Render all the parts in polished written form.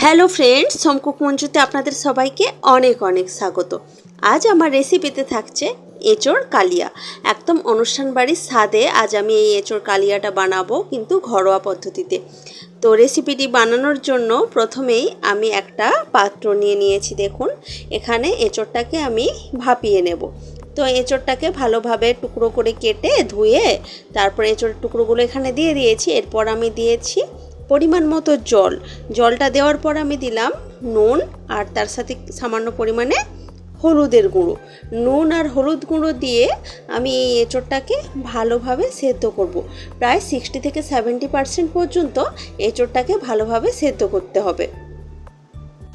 Hello friends, সমকুক মঞ্চুতে আপনাদের সবাইকে অনেক অনেক স্বাগত। আজ আমার রেসিপিতে থাকছে এঁচোড় কালিয়া। একদম অনুষ্ঠান বাড়ির স্বাদে আজ আমি এই এঁচোড় কালিয়াটা বানাবো, কিন্তু ঘরোয়া পদ্ধতিতে। তো রেসিপিটি বানানোর জন্য প্রথমেই আমি একটা পাত্র নিয়ে নিয়েছি। দেখুন, এখানে এঁচোড়টাকে আমি ভাপিয়ে নেব। তো এঁচোড়টাকে ভালোভাবে টুকরো করে কেটে ধুয়ে তারপরে এঁচোড়ের টুকরোগুলো এখানে দিয়ে দিয়েছি। এরপর আমি দিয়েছি পরিমাণ মতো জল। জলটা দেওয়ার পর আমি দিলাম নুন, আর তার সাথে সামান্য পরিমাণে হলুদের গুঁড়ো। নুন আর হলুদ গুঁড়ো দিয়ে আমি এই এঁচোড়টাকে ভালোভাবে সেদ্ধ করব। প্রায় 60 থেকে 70% পর্যন্ত এঁচোড়টাকে ভালোভাবে সেদ্ধ করতে হবে।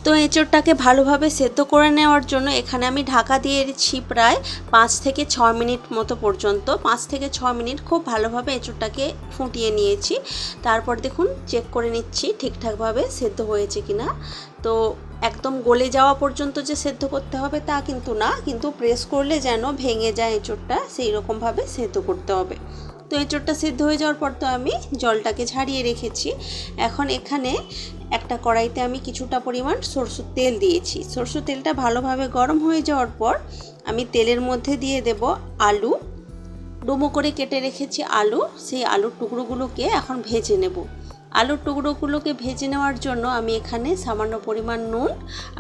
তো এঁচোড়টাকে ভালোভাবে সেদ্ধ করে নেওয়ার জন্য এখানে আমি ঢাকা দিয়েছি প্রায় 5 থেকে 6 মিনিট মতো পর্যন্ত। 5 থেকে 6 মিনিট খুব ভালোভাবে এঁচোড়টাকে ফুটিয়ে নিয়েছি। তারপর দেখুন, চেক করে নিচ্ছি ঠিকঠাকভাবে সেদ্ধ হয়েছে কিনা। তো একদম গলে যাওয়া পর্যন্ত যে সেদ্ধ করতে হবে তা কিন্তু না, কিন্তু প্রেস করলে যেন ভেঙে যায় এঁচোড়টা, সেই রকমভাবে সেদ্ধ করতে হবে। তো এঁচোড়টা সিদ্ধ হয়ে যাওয়ার পর তো আমি জলটাকে ঝারিয়ে রেখেছি। এখন এখানে একটা কড়াইতে আমি কিছুটা পরিমাণ সরষের তেল দিয়েছি। সরষের তেলটা ভালোভাবে গরম হয়ে যাওয়ার পর আমি তেলের মধ্যে দিয়ে দেব আলু। ডুমো করে কেটে রেখেছি আলু, সেই আলুর টুকরোগুলোকে এখন ভেজে নেব। আলুর টুকরোগুলোকে ভেজে নেওয়ার জন্য আমি এখানে সামান্য পরিমাণ নুন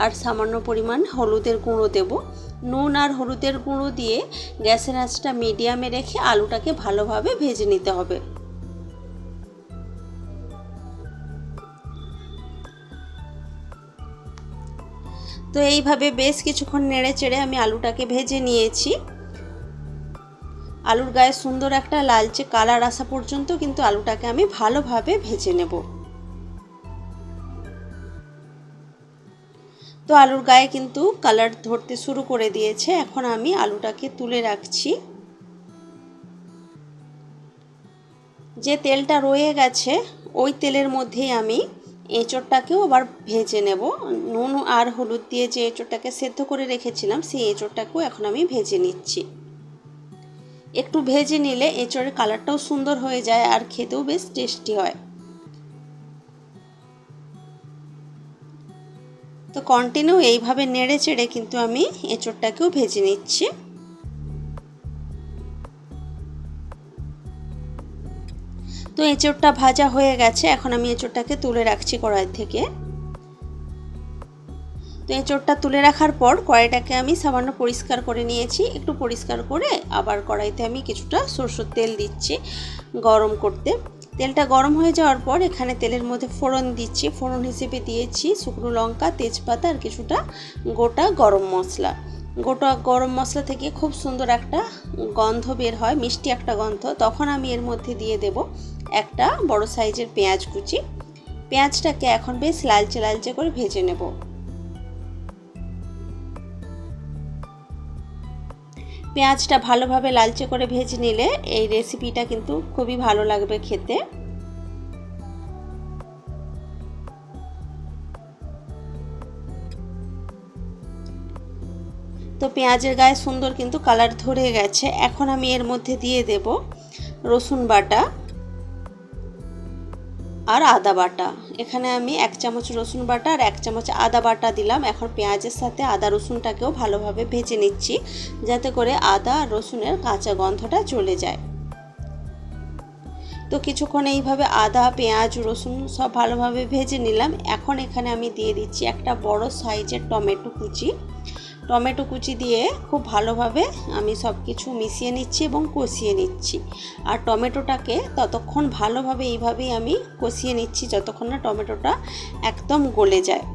আর সামান্য পরিমাণ হলুদের গুঁড়ো দেব। নুন আর হলুদের গুঁড়ো দিয়ে গ্যাসের আঁচটা মিডিয়ামে রেখে আলুটাকে ভালোভাবে ভেজে নিতে হবে। তো এইভাবে বেশ কিছুক্ষণ নেড়ে চেড়ে আমি আলুটাকে ভেজে নিয়েছি। আলুর গায়ে সুন্দর একটা লালচে কালার আসা পর্যন্ত কিন্তু আলুটাকে আমি ভালোভাবে ভেজে নেব। তো আলুর গায়ে কিন্তু কালার ধরতে শুরু করে দিয়েছে। এখন আমি আলুটাকে তুলে রাখছি। যে তেলটা রয়ে গেছে ওই তেলের মধ্যেই আমি এঁচোড়টাকেও আবার ভেজে নেব। নুন আর হলুদ দিয়ে যে এঁচোড়টাকে সেদ্ধ করে রেখেছিলাম সেই এঁচোড়টাকেও এখন আমি ভেজে নিচ্ছি। একটু ভেজে নিলে এঁচোড়ের কালারটাও সুন্দর হয়ে যায় আর খেতেও বেশ টেস্টি হয়। তো কন্টিনিউ এইভাবে নেড়ে চেড়ে কিন্তু আমি এঁচোড়টাকেও ভেজে নিচ্ছি। তো এঁচোড়টা ভাজা হয়ে গেছে, এখন আমি এঁচোড়টাকে তুলে রাখছি কড়াই থেকে। তো এঁচোড়টা তুলে রাখার পর কড়াইটাকে আমি সামান্য পরিষ্কার করে নিয়েছি। একটু পরিষ্কার করে আবার কড়াইতে আমি কিছুটা সরষের তেল দিচ্ছি গরম করতে। তেলটা গরম হয়ে যাওয়ার পর এখানে তেলের মধ্যে ফোড়ন দিচ্ছি। ফোড়ন হিসেবে দিয়েছি শুকনো লঙ্কা, তেজপাতা আর কিছুটা গোটা গরম মশলা। গোটা গরম মশলা থেকে খুব সুন্দর একটা গন্ধ বের হয়, মিষ্টি একটা গন্ধ। তখন আমি এর মধ্যে দিয়ে দেব একটা বড় সাইজের পেঁয়াজ কুচি। পেঁয়াজটাকে এখন বেশ লালচে লালচে করে ভেজে নেব। পেঁয়াজটা ভালোভাবে লালচে করে ভেজে নিলে এই রেসিপিটা কিন্তু খুবই ভালো লাগবে খেতে। তো পেঁয়াজের গায়ে সুন্দর কিন্তু কালার ধরে গেছে। এখন আমি এর মধ্যে দিয়ে দেব রসুন বাটা আর আদা বাটা। এখানে আমি 1 চামচ রসুন বাটা আর 1 চামচ আদা বাটা দিলাম। এখন পেঁয়াজের সাথে আদা রসুনটাকেও ভালোভাবে ভেজে নিচ্ছি, যাতে করে আদা আর রসুনের কাঁচা গন্ধটা চলে যায়। তো কিছুক্ষণ এইভাবে আদা, পেঁয়াজ, রসুন সব ভালোভাবে ভেজে নিলাম। এখন এখানে আমি দিয়ে দিচ্ছি একটা বড় সাইজের টমেটো কুচি। টমেটো কুচি দিয়ে খুব ভালোভাবে আমি সব কিছু মিশিয়ে নিচ্ছি এবং কষিয়ে নিচ্ছি। আর টমেটোটাকে ততক্ষণ ভালোভাবে এইভাবেই আমি কষিয়ে নিচ্ছি যতক্ষণ না টমেটোটা একদম গলে যায়।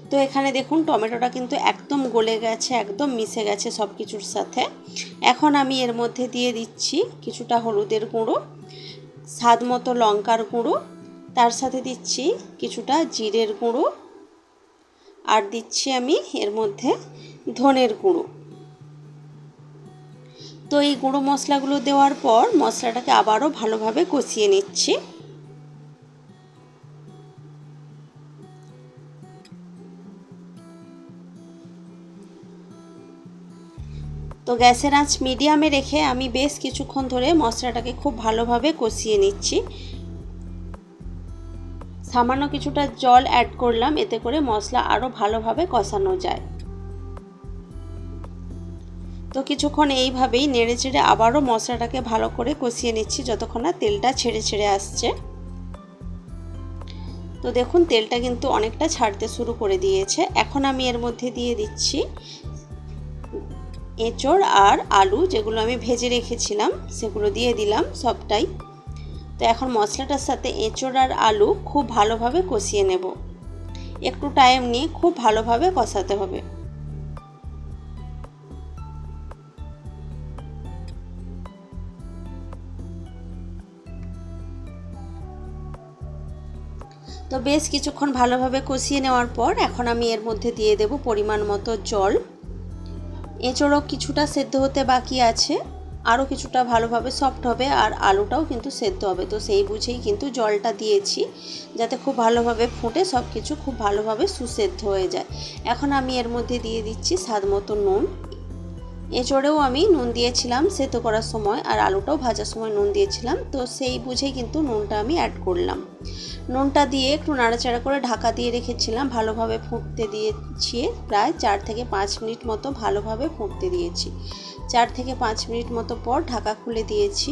তো এখানে দেখুন টমেটোটা কিন্তু একদম গলে গেছে, একদম মিশে গেছে সব কিছুর সাথে। এখন আমি এর মধ্যে দিয়ে দিচ্ছি কিছুটা হলুদের গুঁড়ো, স্বাদ মতো লঙ্কার গুঁড়ো, তার সাথে দিচ্ছি কিছুটা জিরের গুঁড়ো, আর দিচ্ছি আমি এর মধ্যে ধনের গুঁড়ো। তো এই গুঁড়ো মশলাগুলো দেওয়ার পর মশলাটাকে আবারও ভালোভাবে কষিয়ে নিচ্ছি। তো তো গ্যাসের আঁচ মিডিয়ামে রেখে আমি বেশ কিছুক্ষণ ধরে মশলাটাকে খুব ভালোভাবে কষিয়ে নিচ্ছি। সামান্য কিছুটা জল অ্যাড করলাম, এতে করে মশলা আরও ভালোভাবে কষানো যায়। তো কিছুক্ষণ এইভাবেই নেড়েচেড়ে আবারও মশলাটাকে ভালো করে কষিয়ে নিচ্ছি যতক্ষণ না তেলটা ছেড়ে ছেড়ে আসছে। তো দেখুন তেলটা কিন্তু অনেকটা ছাড়তে শুরু করে দিয়েছে। এখন আমি এর মধ্যে দিয়ে দিচ্ছি এঁচড় আর আলু, যেগুলো আমি ভেজে রেখেছিলাম সেগুলো দিয়ে দিলাম সবটাই। তো এখন মশলাটার সাথে এঁচড় আর আলু খুব ভালোভাবে কষিয়ে নেব। একটু টাইম নিয়ে খুব ভালোভাবে কষাতে হবে। তো বেশ কিছুক্ষণ ভালোভাবে কষিয়ে নেওয়ার পর এখন আমি এর মধ্যে দিয়ে দেব পরিমাণ মতো জল। এঁচড়ও কিছুটা সেদ্ধ হতে বাকি আছে, আরও কিছুটা ভালোভাবে সফট হবে, আর আলুটাও কিন্তু সেদ্ধ হবে। তো সেই বুঝেই কিন্তু জলটা দিয়েছি, যাতে খুব ভালোভাবে ফুটে সব কিছু খুব ভালোভাবে সুসেদ্ধ হয়ে যায়। এখন আমি এর মধ্যে দিয়ে দিচ্ছি স্বাদ মতো নুন। এঁচড়েও আমি নুন দিয়েছিলাম সেদ্ধ করার সময়, আর আলুটাও ভাজার সময় নুন দিয়েছিলাম, তো সেই বুঝেই কিন্তু নুনটা আমি অ্যাড করলাম। নুনটা দিয়ে একটু নাড়াচাড়া করে ঢাকা দিয়ে রেখেছিলাম, ভালোভাবে ফুটতে দিয়েছি। প্রায় 4 থেকে 5 মিনিট মতো ভালোভাবে ফুটতে দিয়েছি। 4 থেকে 5 মিনিট মতো পর ঢাকা খুলে দিয়েছি,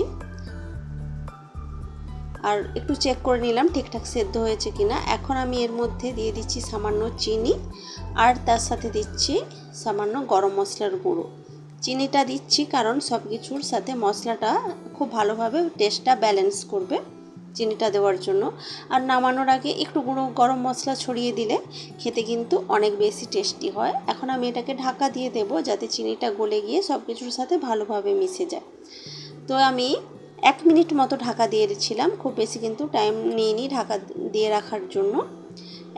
আর একটু চেক করে নিলাম ঠিকঠাক সেদ্ধ হয়েছে কিনা। এখন আমি এর মধ্যে দিয়ে দিচ্ছি সামান্য চিনি, আর তার সাথে দিচ্ছি সামান্য গরম মশলার গুঁড়ো। চিনিটা দিচ্ছি কারণ সব কিছুর সাথে মশলাটা খুব ভালোভাবে টেস্টটা ব্যালেন্স করবে, চিনিটা দেওয়ার জন্য। আর নামানোর আগে একটু গুঁড়ো গরম মশলা ছড়িয়ে দিলে খেতে কিন্তু অনেক বেশি টেস্টি হয়। এখন আমি এটাকে ঢাকা দিয়ে দেব, যাতে চিনিটা গলে গিয়ে সব কিছুর সাথে ভালোভাবে মিশে যায়। তো আমি 1 মিনিট মতো ঢাকা দিয়েছিলাম, খুব বেশি কিন্তু টাইম নিইনি ঢাকা দিয়ে রাখার জন্য।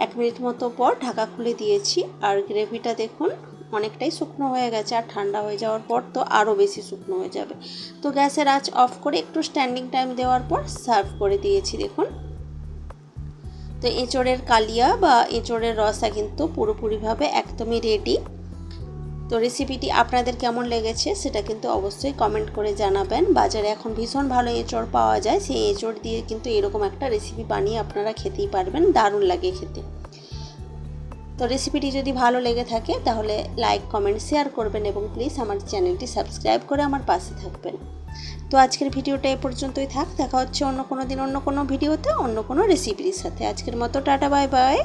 1 মিনিট মতো পর ঢাকা খুলে দিয়েছি, আর গ্রেভিটা দেখুন অনেকটাই শুকনো হয়ে গেছে, আর ঠান্ডা হয়ে যাওয়ার পর তো আরও বেশি শুকনো হয়ে যাবে। তো গ্যাসের আঁচ অফ করে একটু স্ট্যান্ডিং টাইম দেওয়ার পর সার্ভ করে দিয়েছি দেখুন। তো এঁচড়ের কালিয়া বা এঁচড়ের রসা কিন্তু পুরোপুরিভাবে একদমই রেডি। তো রেসিপিটি আপনাদের কেমন লেগেছে সেটা কিন্তু অবশ্যই কমেন্ট করে জানাবেন। বাজারে এখন ভীষণ ভালো এঁচড় পাওয়া যায়, সেই এঁচড় দিয়ে কিন্তু এরকম একটা রেসিপি বানিয়ে আপনারা খেতেই পারবেন, দারুণ লাগে খেতে। তো রেসিপিটি যদি ভালো লেগে থাকে তাহলে লাইক, কমেন্ট, শেয়ার করবেন, এবং প্লিজ আমার চ্যানেলটি সাবস্ক্রাইব করে আমার পাশে থাকবেন। তো আজকের ভিডিওটা এ পর্যন্তই থাক, দেখা হচ্ছে অন্য কোনো দিন অন্য কোনো ভিডিওতে অন্য কোনো রেসিপির সাথে। আজকের মতো টাটা, বাই বাই।